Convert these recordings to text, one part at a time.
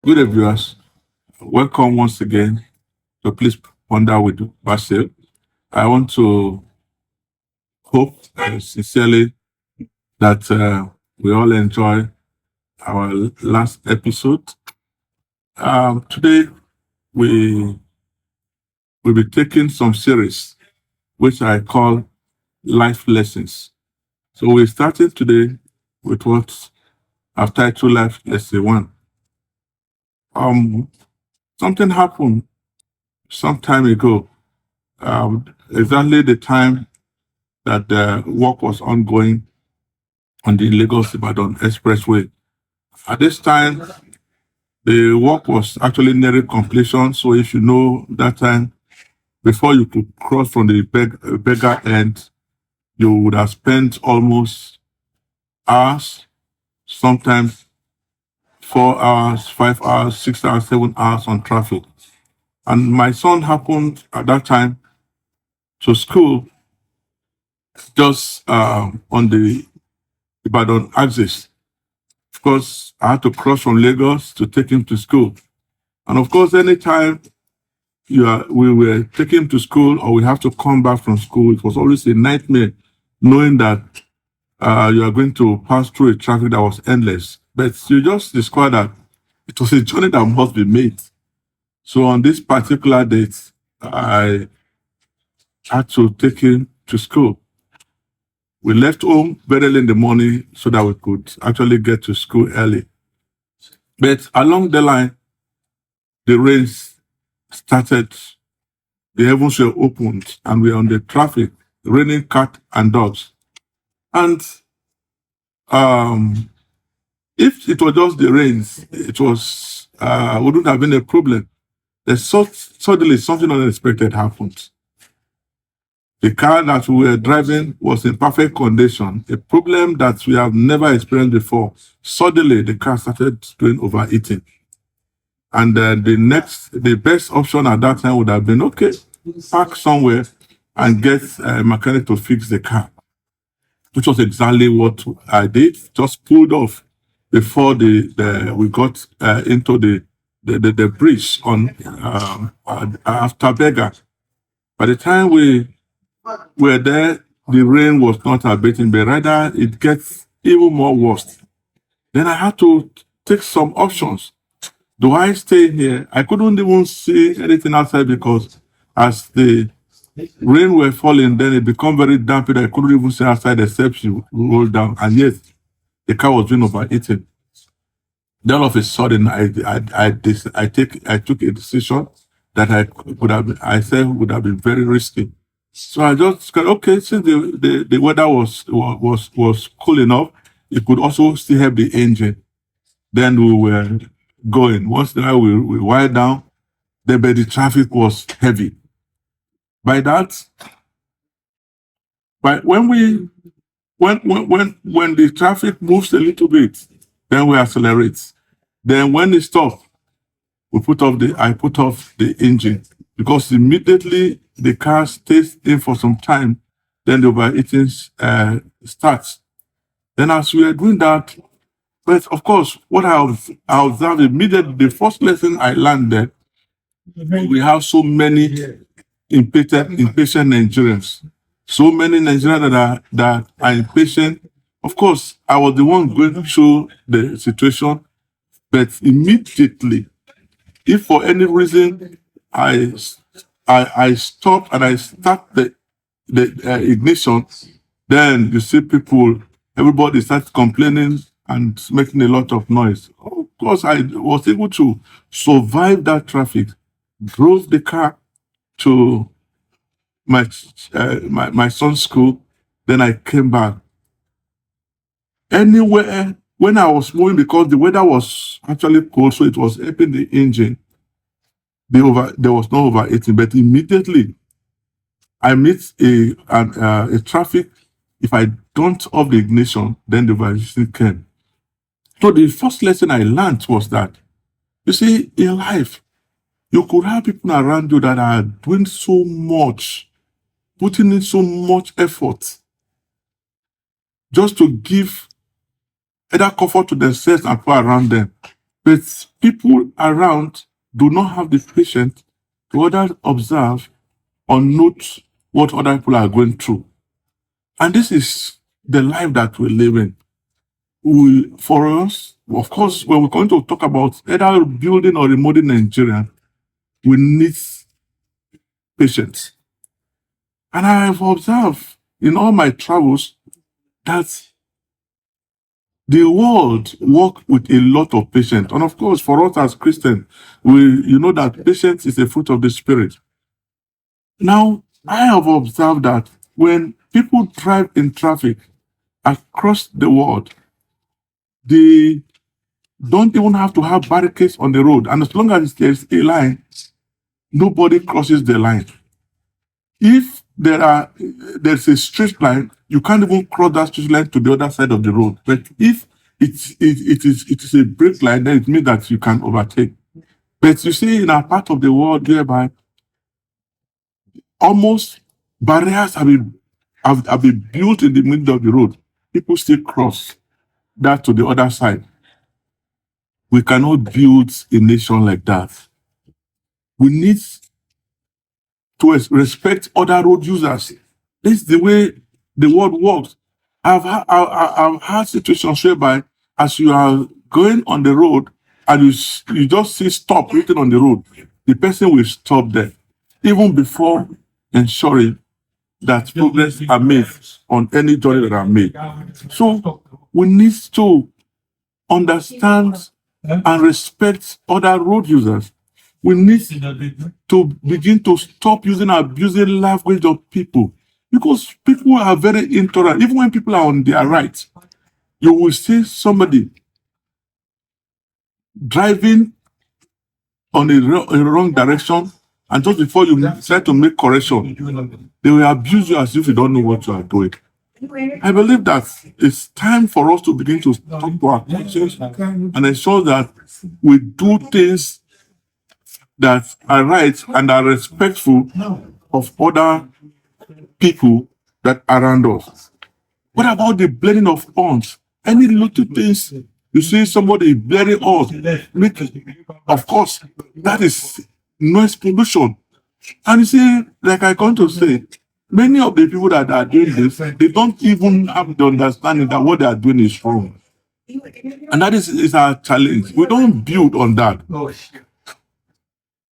Good day, viewers. Welcome once again to Please Ponder with Basil. I want to hope sincerely that we all enjoy our last episode. Today, we will be taking some series which I call Life Lessons. So we're starting today with what I've titled Life Lesson 1. Something happened some time ago, exactly the time that the work was ongoing on the Lagos-Ibadan Expressway. At this time, the work was actually nearing completion. So if you know that time, before you could cross from the beggar end, you would have spent almost hours, sometimes 4 hours, 5 hours, 6 hours, 7 hours on traffic. And my son happened at that time to school just on the Ibadan axis. Of course, I had to cross from Lagos to take him to school. And of course, anytime we were taking him to school or we have to come back from school, it was always a nightmare knowing that you are going to pass through a traffic that was endless. But you just discovered that it was a journey that must be made. So on this particular date, I had to take him to school. We left home very early in the morning so that we could actually get to school early. But along the line, the rains started, the heavens were opened, and we were on the traffic, raining cat and dogs. And if it was just the rains, it was wouldn't have been a problem. Then suddenly something unexpected happened. The car that we were driving was in perfect condition, a problem that we have never experienced before. Suddenly, the car started doing overheating. And the best option at that time would have been, okay, park somewhere and get a mechanic to fix the car, which was exactly what I did. Just pulled off before we got into the bridge on after Beggar. By the time we were there, the rain was not abating, but rather it gets even more worse. Then I had to take some options. Do I stay here? I couldn't even see anything outside because as the rain were falling, then it became very damp. I couldn't even see outside except you roll down. And yes, the car was being overheated. Then all of a sudden, I took a decision that I said would have been very risky. So I just said, okay, since the weather was cool enough, it could also still help the engine. Then we were going. Once in a while, we wired down, but the traffic was heavy. By that, by when the traffic moves a little bit, then we accelerate. Then when it stops, I put off the engine because immediately the car stays in for some time, then the overheating starts. Then as we are doing that, but of course, what I observed immediately, the first lesson I learned that we have so many impatient Nigerians. So many Nigerians that are impatient. Of course, I was the one going through the situation, but immediately, if for any reason I stop and I start the ignition, then you see everybody starts complaining and making a lot of noise. Of course, I was able to survive that traffic, drove the car to my son's school. Then I came back. Anywhere when I was moving, because the weather was actually cold, so it was helping the engine. There was no overheating, but immediately I meet a traffic. If I don't off the ignition, then the overheating came. So the first lesson I learned was that, you see, in life, you could have people around you that are doing so much, putting in so much effort just to give either comfort to themselves and people around them. But people around do not have the patience to other observe or note what other people are going through. And this is the life that we live in. For us, of course, when we're going to talk about either building or remodeling Nigeria, we need patience. And I have observed in all my travels that the world work with a lot of patience. And of course, for us as Christians, you know that patience is a fruit of the Spirit. Now, I have observed that when people drive in traffic across the world, they don't even have to have barricades on the road. And as long as there's a line, nobody crosses the line. If there's a straight line, you can't even cross that straight line to the other side of the road. But if it is a break line, then it means that you can overtake. But you see, in our part of the world whereby almost barriers have been built in the middle of the road, people still cross that to the other side. We cannot build a nation like that. We need to respect other road users. This is the way the world works. I've had situations whereby as you are going on the road and you just see stop written on the road, the person will stop there, even before ensuring that progress are made on any journey that are made. So we need to understand and respect other road users. We need to begin to stop using abusing language of people, because people are very intolerant. Even when people are on their right, you will see somebody driving on a wrong direction, and just before you try to make correction, they will abuse you as if you don't know what you are doing. I believe that it's time for us to begin to talk to our conscience and ensure that we do things that are right and are respectful of other people that are around us. What about the blending of horns? Any little things you see somebody blaring horns, of course, that is noise pollution. And you see, like I come to say, many of the people that are doing this, they don't even have the understanding that what they are doing is wrong. And that is our challenge. We don't build on that.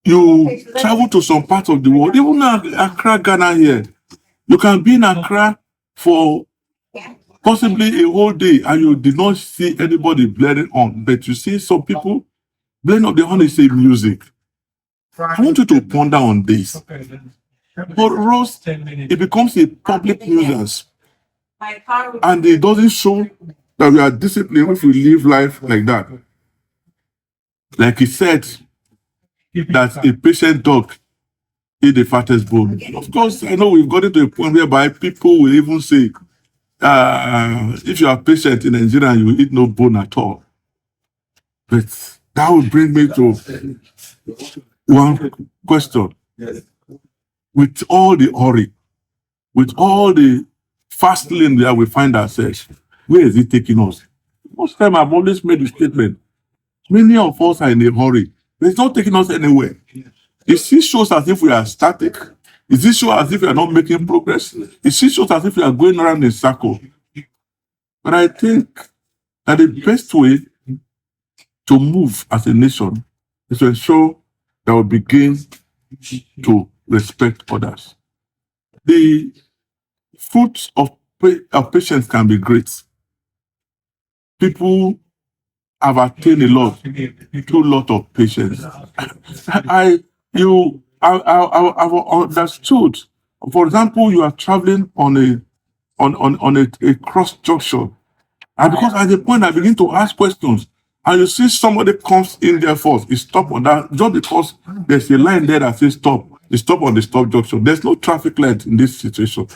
You travel to some part of the world, even Accra, Ghana here. You can be in Accra for possibly a whole day and you did not see anybody blaring on. But you see some people blaring on the horn is a music. I want you to ponder on this. For us, it becomes a public nuisance. And it doesn't show that we are disciplined if we live life like that. Like he said, that a patient dog eat the fattest bone. Of course, I know we've gotten to a point whereby people will even say, if you are patient in Nigeria, you will eat no bone at all. But that will bring me to one question. With all the hurry, with all the fast lane that we find ourselves, where is it taking us? Most time I've always made the statement, many of us are in a hurry, but it's not taking us anywhere. It still shows as if we are static. It still shows as if we are not making progress. It still shows as if we are going around in a circle. But I think that the best way to move as a nation is to ensure that we begin to respect others. The fruits of patience can be great. People have attained a lot through a lot of patience. I've understood. For example, you are traveling on a cross junction, and because at the point I begin to ask questions, and you see somebody comes in there first, you stop on that just because there's a line there that says stop. You stop on the stop junction. There's no traffic light in this situation,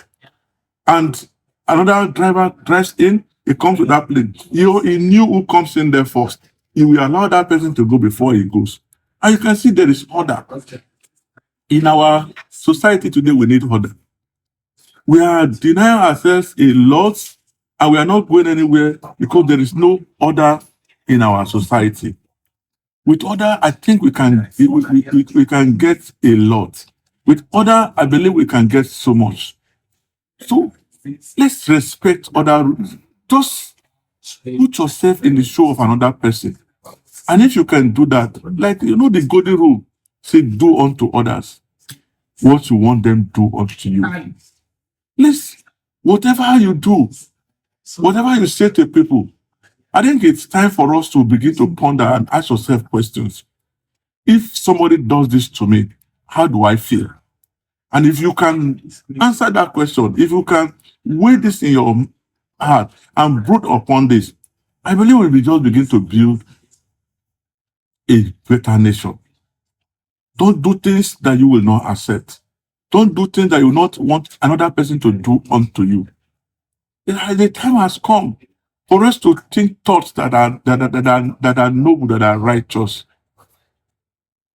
and another driver drives in. He comes to that place. He knew who comes in there first. He will allow that person to go before he goes. And you can see there is order. In our society today, we need order. We are denying ourselves a lot, and we are not going anywhere because there is no order in our society. With other, I think we can get a lot. With other, I believe we can get so much. So let's respect other rules. Just put yourself in the shoe of another person. And if you can do that, like the golden rule, say do unto others what you want them to do unto you. Whatever you do, whatever you say to people, I think it's time for us to begin to ponder and ask yourself questions. If somebody does this to me, how do I feel? And if you can answer that question, if you can weigh this in your heart and brood upon this, I believe we will just begin to build a better nation. Don't do things that you will not accept. Don't do things that you will not want another person to do unto you. The time has come for us to think thoughts that are noble, that are righteous.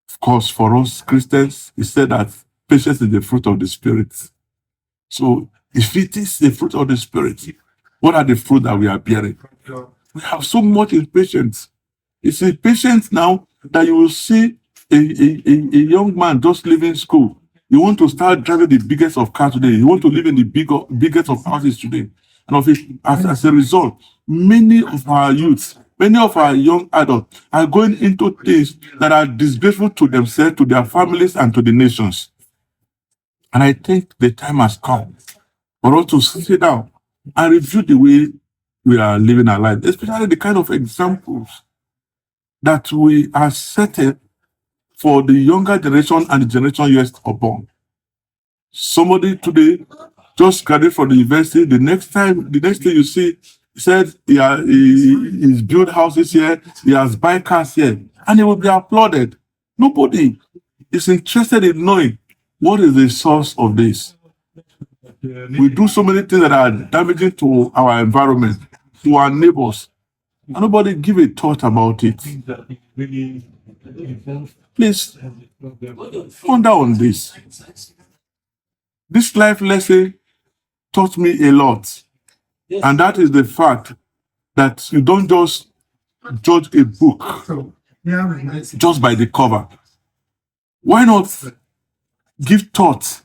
Of course, for us Christians, he said that patience is the fruit of the Spirit. So if it is the fruit of the Spirit, what are the fruit that we are bearing? We have so much impatience. It's a patience now that you will see a young man just leaving school. You want to start driving the biggest of cars today. You want to live in the biggest of houses today. And as a result, many of our youths, many of our young adults are going into things that are disgraceful to themselves, to their families, and to the nations. And I think the time has come for us to sit down and review the way we are living our lives, especially the kind of examples that we are setting for the younger generation and the generation yet unborn. Somebody today just graduated from the university. The next thing you see, he said he's built houses here, he has buy cars here, and he will be applauded. Nobody is interested in knowing what is the source of this. We do so many things that are damaging to our environment, to our neighbors, and nobody give a thought about it. Please ponder on this. This life lesson taught me a lot, and that is the fact that you don't just judge a book just by the cover. Why not give thought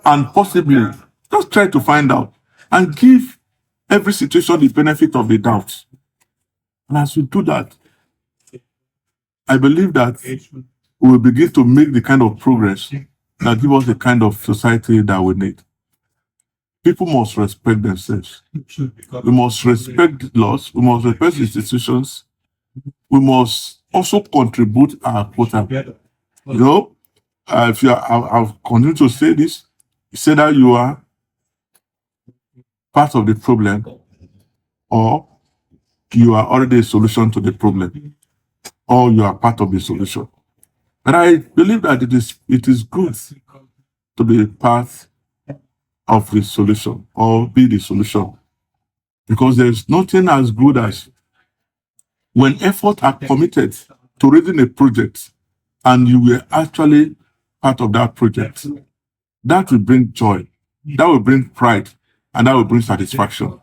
and possibly just try to find out and give every situation the benefit of the doubt? And as you do that, I believe that we will begin to make the kind of progress that give us the kind of society that we need. People must respect themselves. We must respect laws. We must respect institutions. We must also contribute our quota. If you are, I'll continue to say this. Say that you are part of the problem, or you are already a solution to the problem, or you are part of the solution. And I believe that it is good to be part of the solution or be the solution, because there is nothing as good as when efforts are committed to raising a project and you were actually part of that project. That will bring joy, that will bring pride, and that will bring satisfaction.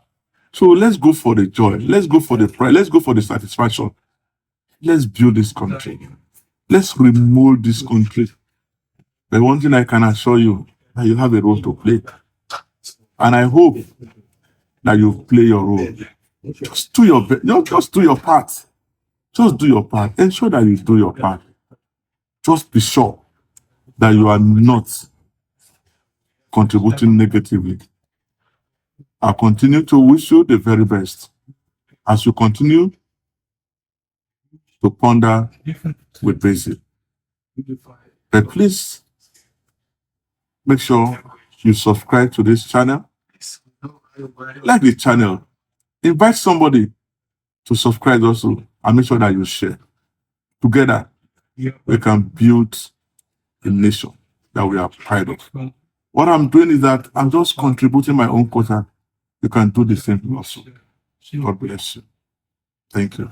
So let's go for the joy, let's go for the pride, let's go for the satisfaction. Let's build this country. Let's remold this country. But one thing I can assure you, that you have a role to play. And I hope that you play your role. Just do your best. Just do your part. Just do your part. Ensure that you do your part. Just be sure that you are not contributing negatively. I continue to wish you the very best as you continue to ponder with Basil. But please make sure you subscribe to this channel. Like the channel. Invite somebody to subscribe also, and make sure that you share. Together, we can build a nation that we are proud of. What I'm doing is that I'm just contributing my own quota. You can do the same also. God bless you. Thank you.